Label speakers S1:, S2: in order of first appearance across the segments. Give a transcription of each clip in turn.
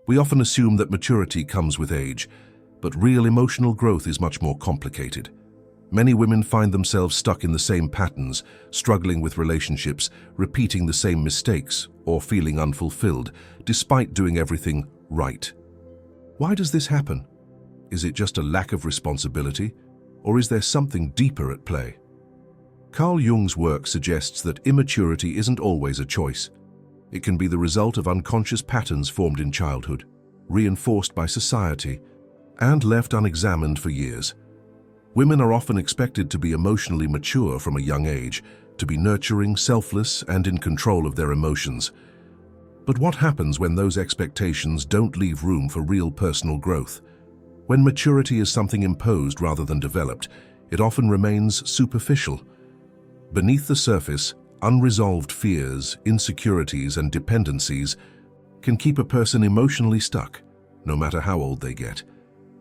S1: We often assume that maturity comes with age, but real emotional growth is much more complicated. Many women find themselves stuck in the same patterns, struggling with relationships, repeating the same mistakes, or feeling unfulfilled, despite doing everything right. Why does this happen? Is it just a lack of responsibility, or is there something deeper at play? Carl Jung's work suggests that immaturity isn't always a choice. It can be the result of unconscious patterns formed in childhood, reinforced by society, and left unexamined for years. Women are often expected to be emotionally mature from a young age, to be nurturing, selfless, and in control of their emotions. But what happens when those expectations don't leave room for real personal growth? When maturity is something imposed rather than developed, it often remains superficial. Beneath the surface, unresolved fears, insecurities, and dependencies can keep a person emotionally stuck, no matter how old they get.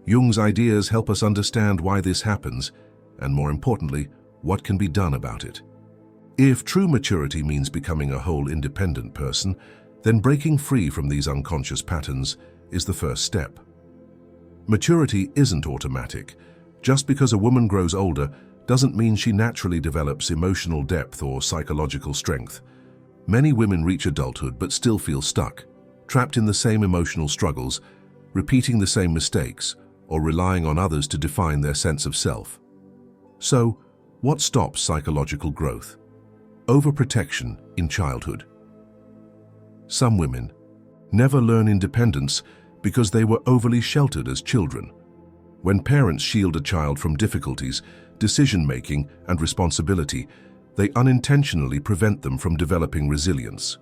S1: Jung's ideas help us understand why this happens, and more importantly, what can be done about it. If true maturity means becoming a whole independent person, then breaking free from these unconscious patterns is the first step. Maturity isn't automatic. Just because a woman grows older doesn't mean she naturally develops emotional depth or psychological strength. Many women reach adulthood but still feel stuck, trapped in the same emotional struggles, repeating the same mistakes, or relying on others to define their sense of self. So, what stops psychological growth? Overprotection in childhood. Some women never learn independence because they were overly sheltered as children. When parents shield a child from difficulties, decision-making, and responsibility, they unintentionally prevent them from developing resilience.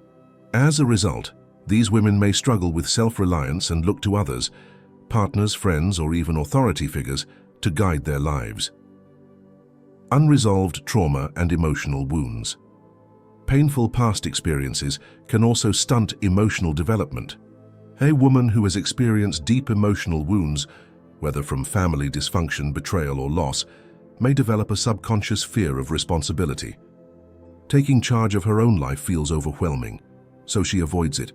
S1: As a result, these women may struggle with self-reliance and look to others, partners, friends, or even authority figures, to guide their lives. Unresolved trauma and emotional wounds. Painful past experiences can also stunt emotional development. A woman who has experienced deep emotional wounds, whether from family dysfunction, betrayal, or loss, may develop a subconscious fear of responsibility. Taking charge of her own life feels overwhelming, so she avoids it,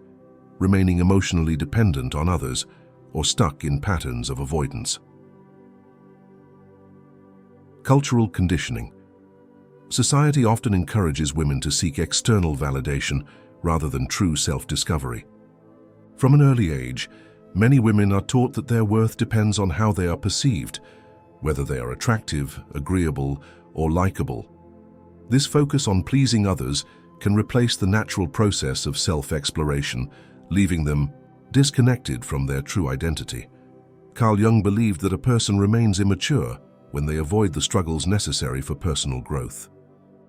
S1: remaining emotionally dependent on others or stuck in patterns of avoidance. Cultural conditioning. Society often encourages women to seek external validation rather than true self-discovery. From an early age, many women are taught that their worth depends on how they are perceived, whether they are attractive, agreeable, or likable. This focus on pleasing others can replace the natural process of self-exploration, leaving them disconnected from their true identity. Carl Jung believed that a person remains immature when they avoid the struggles necessary for personal growth.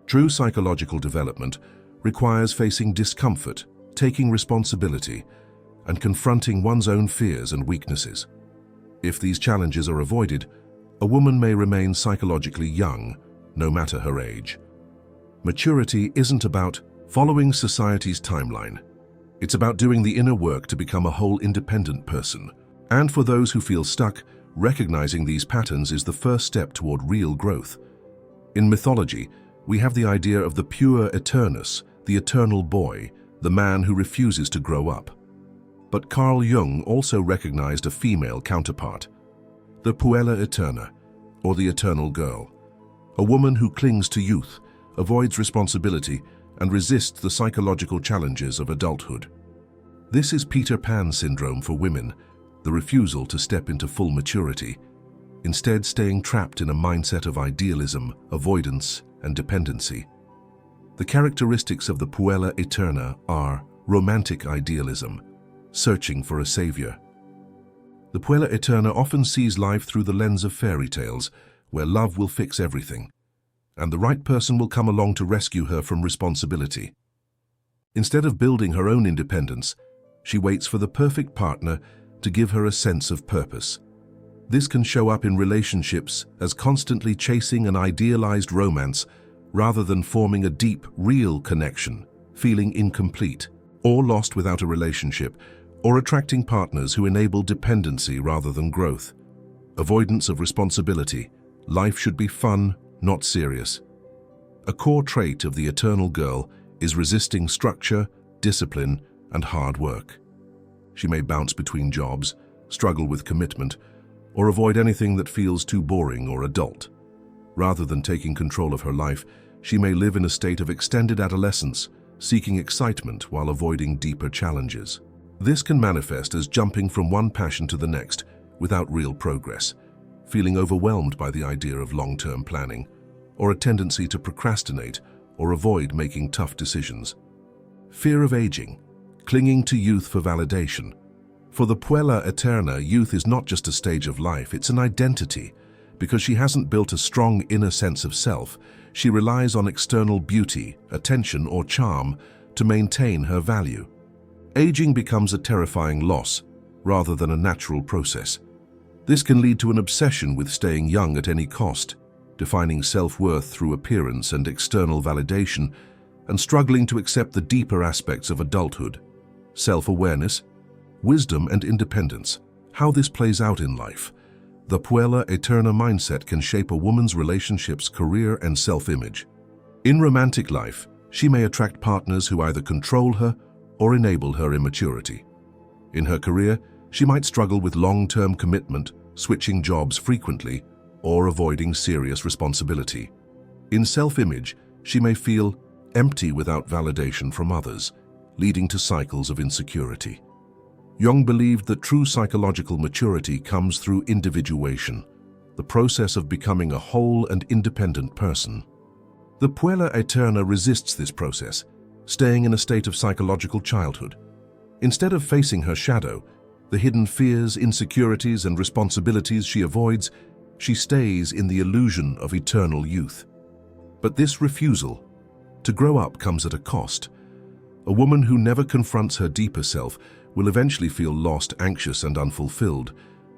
S1: True psychological development requires facing discomfort, taking responsibility, and confronting one's own fears and weaknesses. If these challenges are avoided, a woman may remain psychologically young, no matter her age. Maturity isn't about following society's timeline. It's about doing the inner work to become a whole independent person. And for those who feel stuck, recognizing these patterns is the first step toward real growth. In mythology, we have the idea of the pure Eternus, the eternal boy, the man who refuses to grow up. But Carl Jung also recognized a female counterpart, the Puella Eterna, or the eternal girl, a woman who clings to youth, avoids responsibility, and resists the psychological challenges of adulthood. This is Peter Pan syndrome for women, the refusal to step into full maturity, instead staying trapped in a mindset of idealism, avoidance, and dependency. The characteristics of the Puella Eterna are romantic idealism, searching for a savior. The Puella Eterna often sees life through the lens of fairy tales, where love will fix everything, and the right person will come along to rescue her from responsibility. Instead of building her own independence, she waits for the perfect partner to give her a sense of purpose. This can show up in relationships as constantly chasing an idealized romance rather than forming a deep, real connection, feeling incomplete, or lost without a relationship, or attracting partners who enable dependency rather than growth. Avoidance of responsibility. Life should be fun, not serious. A core trait of the eternal girl is resisting structure, discipline, and hard work. She may bounce between jobs, struggle with commitment, or avoid anything that feels too boring or adult. Rather than taking control of her life, she may live in a state of extended adolescence, seeking excitement while avoiding deeper challenges. This can manifest as jumping from one passion to the next without real progress, feeling overwhelmed by the idea of long-term planning, or a tendency to procrastinate or avoid making tough decisions. Fear of aging, clinging to youth for validation. For the puella eterna, youth is not just a stage of life, it's an identity. Because she hasn't built a strong inner sense of self, she relies on external beauty, attention, or charm to maintain her value. Aging becomes a terrifying loss, rather than a natural process. This can lead to an obsession with staying young at any cost, defining self-worth through appearance and external validation, and struggling to accept the deeper aspects of adulthood: self-awareness, wisdom, and independence. How this plays out in life. The puella eterna mindset can shape a woman's relationships, career, and self-image. In romantic life, she may attract partners who either control her or enable her immaturity. In her career, she might struggle with long-term commitment, switching jobs frequently, or avoiding serious responsibility. In self-image, she may feel empty without validation from others, leading to cycles of insecurity. Jung believed that true psychological maturity comes through individuation, the process of becoming a whole and independent person. The puella eterna resists this process, staying in a state of psychological childhood. Instead of facing her shadow, the hidden fears, insecurities, and responsibilities she avoids, she stays in the illusion of eternal youth. But this refusal to grow up comes at a cost. A woman who never confronts her deeper self will eventually feel lost, anxious, and unfulfilled,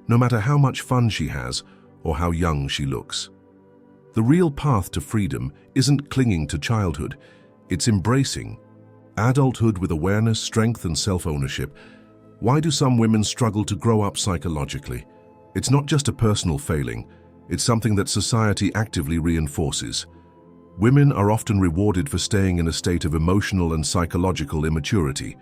S1: no matter how much fun she has or how young she looks. The real path to freedom isn't clinging to childhood, it's embracing adulthood with awareness, strength, and self-ownership. Why do some women struggle to grow up psychologically? It's not just a personal failing, it's something that society actively reinforces. Women are often rewarded for staying in a state of emotional and psychological immaturity.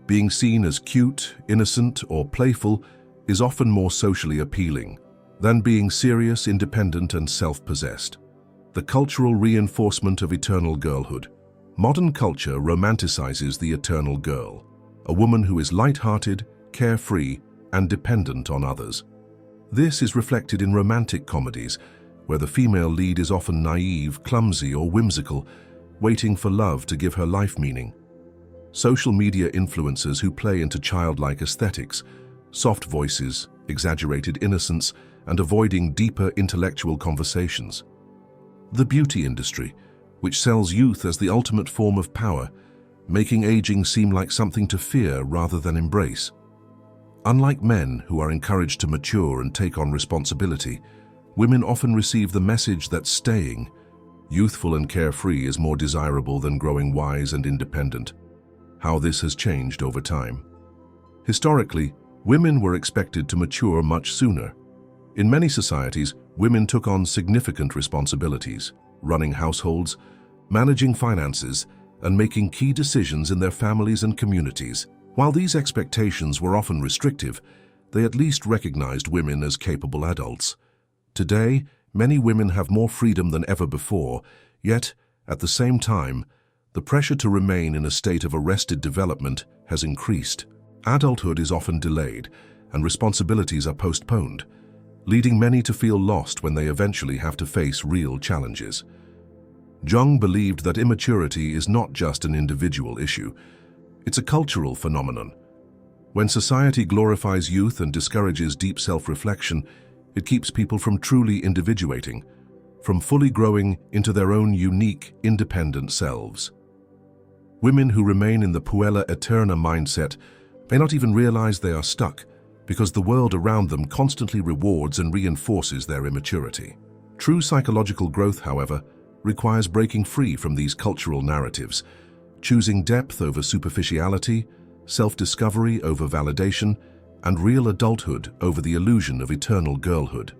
S1: Being seen as cute, innocent, or playful is often more socially appealing than being serious, independent, and self-possessed. The cultural reinforcement of eternal girlhood. Modern culture romanticizes the eternal girl, a woman who is light-hearted, carefree, and dependent on others. This is reflected in romantic comedies, where the female lead is often naive, clumsy, or whimsical, waiting for love to give her life meaning. Social media influencers who play into childlike aesthetics, soft voices, exaggerated innocence, and avoiding deeper intellectual conversations. The beauty industry, which sells youth as the ultimate form of power, making aging seem like something to fear rather than embrace. Unlike men, who are encouraged to mature and take on responsibility, women often receive the message that staying youthful and carefree is more desirable than growing wise and independent. How this has changed over time. Historically, women were expected to mature much sooner. In many societies, women took on significant responsibilities, running households, managing finances, and making key decisions in their families and communities. While these expectations were often restrictive, they at least recognized women as capable adults. Today, many women have more freedom than ever before, yet, at the same time, the pressure to remain in a state of arrested development has increased. Adulthood is often delayed, and responsibilities are postponed, leading many to feel lost when they eventually have to face real challenges. Jung believed that immaturity is not just an individual issue, it's a cultural phenomenon. When society glorifies youth and discourages deep self-reflection, it keeps people from truly individuating, from fully growing into their own unique, independent selves. Women who remain in the puella eterna mindset may not even realize they are stuck, because the world around them constantly rewards and reinforces their immaturity. True psychological growth, however, requires breaking free from these cultural narratives, choosing depth over superficiality, self-discovery over validation, and real adulthood over the illusion of eternal girlhood.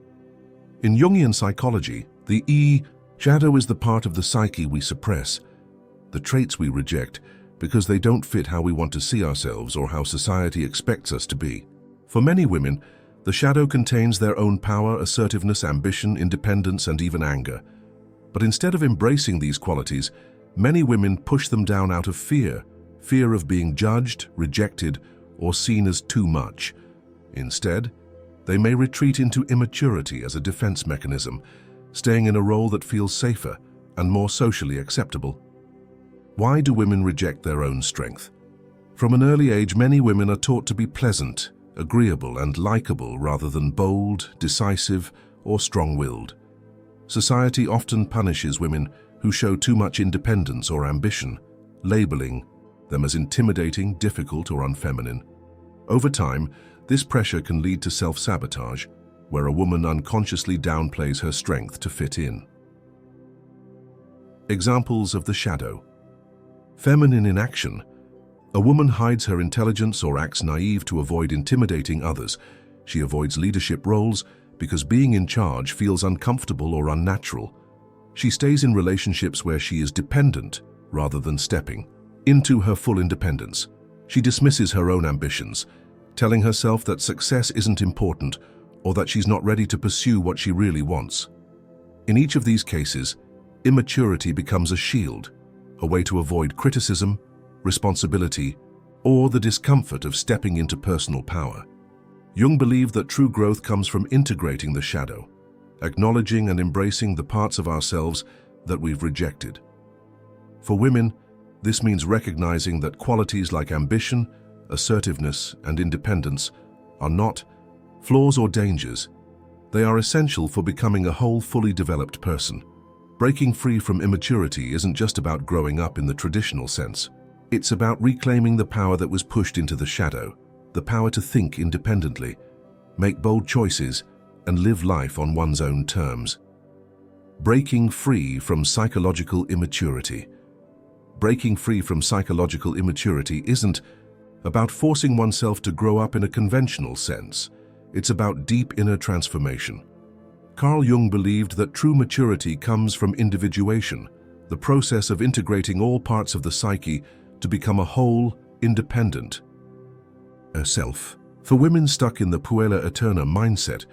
S1: In Jungian psychology, the shadow is the part of the psyche we suppress, the traits we reject, because they don't fit how we want to see ourselves or how society expects us to be. For many women, the shadow contains their own power, assertiveness, ambition, independence, and even anger. But instead of embracing these qualities, many women push them down out of fear of being judged, rejected, or seen as too much. Instead, they may retreat into immaturity as a defense mechanism, staying in a role that feels safer and more socially acceptable. Why do women reject their own strength? From an early age, many women are taught to be pleasant, agreeable, and likable rather than bold, decisive, or strong-willed. Society often punishes women who show too much independence or ambition, labeling them as intimidating, difficult, or unfeminine. Over time, this pressure can lead to self-sabotage, where a woman unconsciously downplays her strength to fit in. Examples of the shadow. Feminine in action. A woman hides her intelligence or acts naive to avoid intimidating others. She avoids leadership roles because being in charge feels uncomfortable or unnatural. She stays in relationships where she is dependent rather than stepping into her full independence. She dismisses her own ambitions, telling herself that success isn't important or that she's not ready to pursue what she really wants. In each of these cases, immaturity becomes a shield, a way to avoid criticism, responsibility, or the discomfort of stepping into personal power. Jung believed that true growth comes from integrating the shadow, acknowledging and embracing the parts of ourselves that we've rejected. For women, this means recognizing that qualities like ambition, assertiveness, and independence are not flaws or dangers. They are essential for becoming a whole, fully developed person. Breaking free from immaturity isn't just about growing up in the traditional sense. It's about reclaiming the power that was pushed into the shadow, the power to think independently, make bold choices, and live life on one's own terms. Breaking free from psychological immaturity. Breaking free from psychological immaturity isn't about forcing oneself to grow up in a conventional sense. It's about deep inner transformation. Carl Jung believed that true maturity comes from individuation, the process of integrating all parts of the psyche to become a whole, independent self. For women stuck in the puella eterna mindset,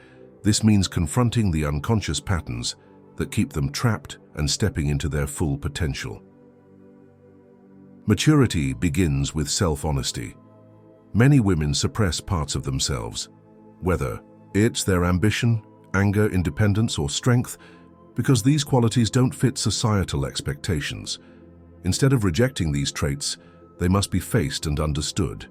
S1: this means confronting the unconscious patterns that keep them trapped and stepping into their full potential. Maturity begins with self-honesty. Many women suppress parts of themselves, whether it's their ambition, anger, independence, or strength, because these qualities don't fit societal expectations. Instead of rejecting these traits, they must be faced and understood.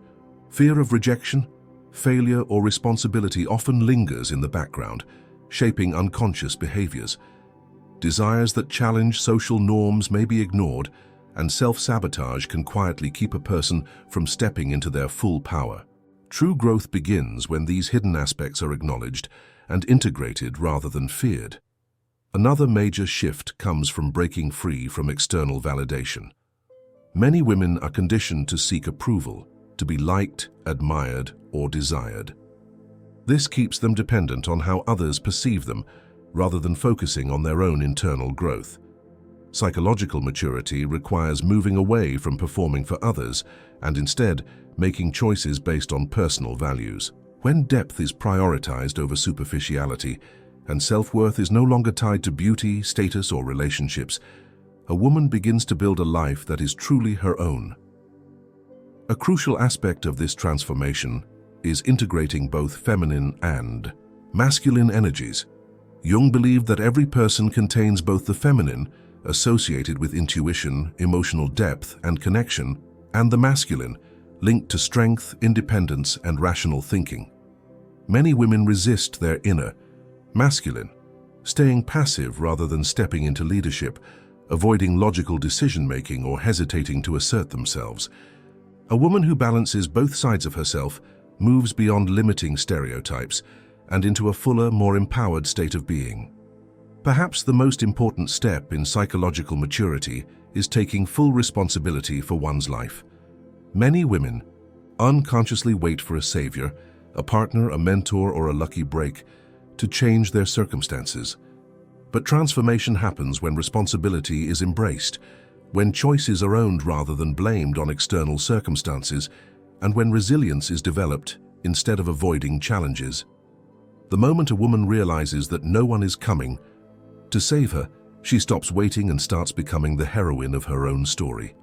S1: Fear of rejection, failure, or responsibility often lingers in the background, shaping unconscious behaviors. Desires that challenge social norms may be ignored, and self-sabotage can quietly keep a person from stepping into their full power. True growth begins when these hidden aspects are acknowledged and integrated rather than feared. Another major shift comes from breaking free from external validation. Many women are conditioned to seek approval, to be liked, admired, or desired. This keeps them dependent on how others perceive them, rather than focusing on their own internal growth. Psychological maturity requires moving away from performing for others and instead making choices based on personal values. When depth is prioritized over superficiality and self-worth is no longer tied to beauty, status, or relationships, a woman begins to build a life that is truly her own. A crucial aspect of this transformation is integrating both feminine and masculine energies. Jung believed that every person contains both the feminine, associated with intuition, emotional depth, and connection, and the masculine, linked to strength, independence, and rational thinking. Many women resist their inner, masculine, staying passive rather than stepping into leadership, avoiding logical decision-making or hesitating to assert themselves. A woman who balances both sides of herself moves beyond limiting stereotypes and into a fuller, more empowered state of being. Perhaps the most important step in psychological maturity is taking full responsibility for one's life. Many women unconsciously wait for a savior, a partner, a mentor, or a lucky break to change their circumstances. But transformation happens when responsibility is embraced, when choices are owned rather than blamed on external circumstances, and when resilience is developed instead of avoiding challenges. The moment a woman realizes that no one is coming to save her, she stops waiting and starts becoming the heroine of her own story.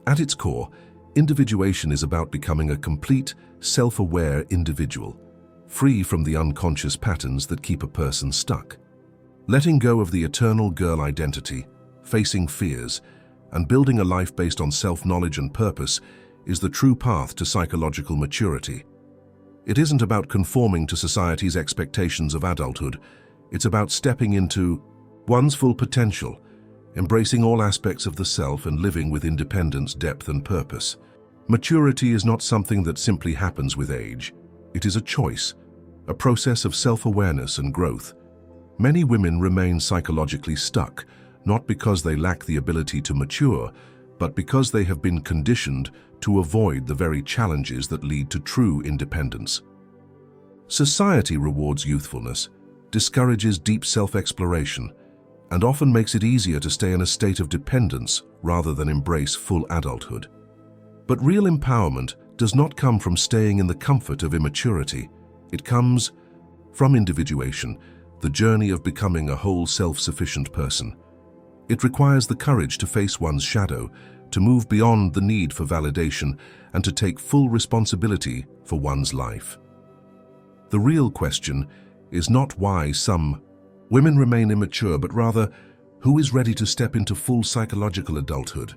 S1: At its core, individuation is about becoming a complete, self-aware individual, free from the unconscious patterns that keep a person stuck. Letting go of the eternal girl identity, facing fears, and building a life based on self-knowledge and purpose is the true path to psychological maturity. It isn't about conforming to society's expectations of adulthood. It's about stepping into one's full potential, embracing all aspects of the self and living with independence, depth, and purpose. Maturity is not something that simply happens with age. It is a choice, a process of self-awareness and growth. Many women remain psychologically stuck, not because they lack the ability to mature, but because they have been conditioned to avoid the very challenges that lead to true independence. Society rewards youthfulness, discourages deep self-exploration, and often makes it easier to stay in a state of dependence rather than embrace full adulthood. But real empowerment does not come from staying in the comfort of immaturity. It comes from individuation, the journey of becoming a whole self-sufficient person. It requires the courage to face one's shadow, to move beyond the need for validation, and to take full responsibility for one's life. The real question is not why some women remain immature, but rather, who is ready to step into full psychological adulthood?